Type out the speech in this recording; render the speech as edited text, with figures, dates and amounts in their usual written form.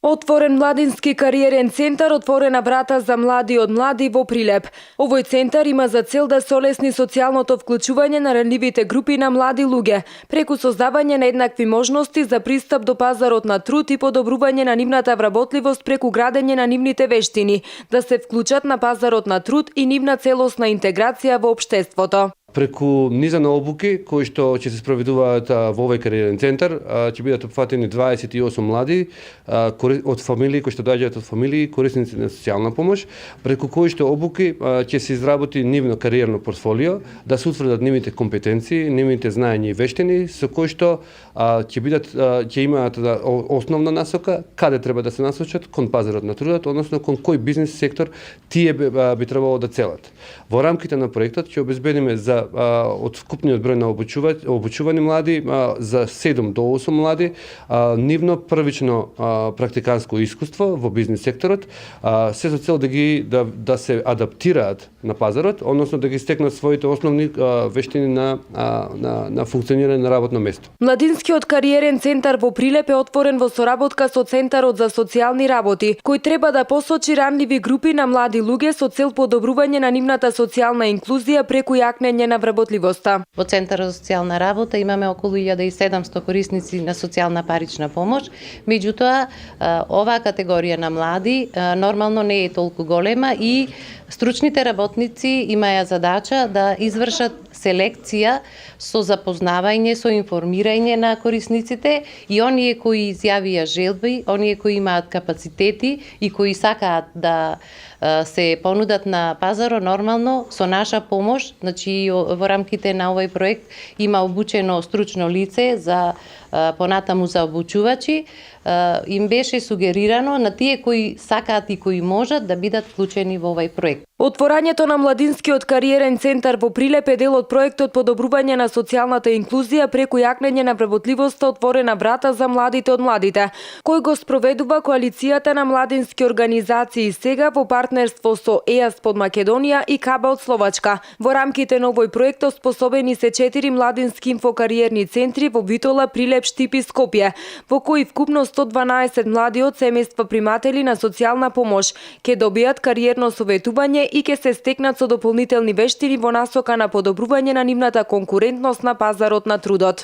Отворен младински кариерен центар, отворена врата за млади од млади во Прилеп. Овој центар има за цел да се олесни социјалното вклучување на ранливите групи на млади луѓе, преку создавање на еднакви можности за пристап до пазарот на труд и подобрување на нивната вработливост преку градење на нивните вештини, да се вклучат на пазарот на труд и нивна целосна интеграција во општеството. Преку низа на обуки кои што ќе се спроведуваат во овој кариерен центар, ќе бидат опфатени 28 млади од фамилии кои што доаѓаат од фамилии корисници на социјална помош, преку кои што обуки ќе се изработи нивно кариерно портфолио, да се утврдат нивните компетенции, нивните знаења и вештини со кои што ќе имаат основна насока каде треба да се насочат кон пазарот на трудот, односно кон кој бизнес сектор тие би требало да целат. Во рамките на проектот ќе обезбедиме за од вкупниот број на обучувани млади за 7 до 8 млади нивно првично практиканско искуство во бизнес секторот, се со цел да се адаптираат на пазарот, односно да ги стекнат своите основни вештини на функционирање на работно место. Младинскиот кариерен центар во Прилеп е отворен во соработка со Центарот за социјални работи, кој треба да посочи ранливи групи на млади луѓе со цел подобрување на нивната социјална инклузија преку јакнење на вработливоста. Во Центарот за социјална работа имаме околу 1700 корисници на социјална парична помош. Меѓутоа, оваа категорија на млади нормално не е толку голема и стручните работници имаја задача да извршат селекција со запознавање, со информирање на корисниците и оние кои изјавија желби, оние кои имаат капацитети и кои сакаат да се понудат на пазарот нормално со наша помош. Значи во рамките на овој проект има обучено стручно лице за понатаму за обучувачи. Им беше сугерирано на тие кои сакаат и кои можат да бидат вклучени во овој проект. Отворањето на младинскиот кариерен центар во Прилеп е дел од проектот подобрување на социјалната инклузија преку јакнење на вработливоста отворена врата за младите од младите, кој го спроведува коалицијата на младински организации сега во партнерство со ЕАС под Македонија и КАБА од Словачка. Во рамките на овој проект способени се 4 младински инфокариерни центри во Битола, Прилеп, Штип и Скопје, во кои вкупно 112 млади од семејства приматели на социјална помош ќе добијат кариерно советување и ќе се стекнат со дополнителни вештини во насока на подобрување на нивната конкурентност на пазарот на трудот.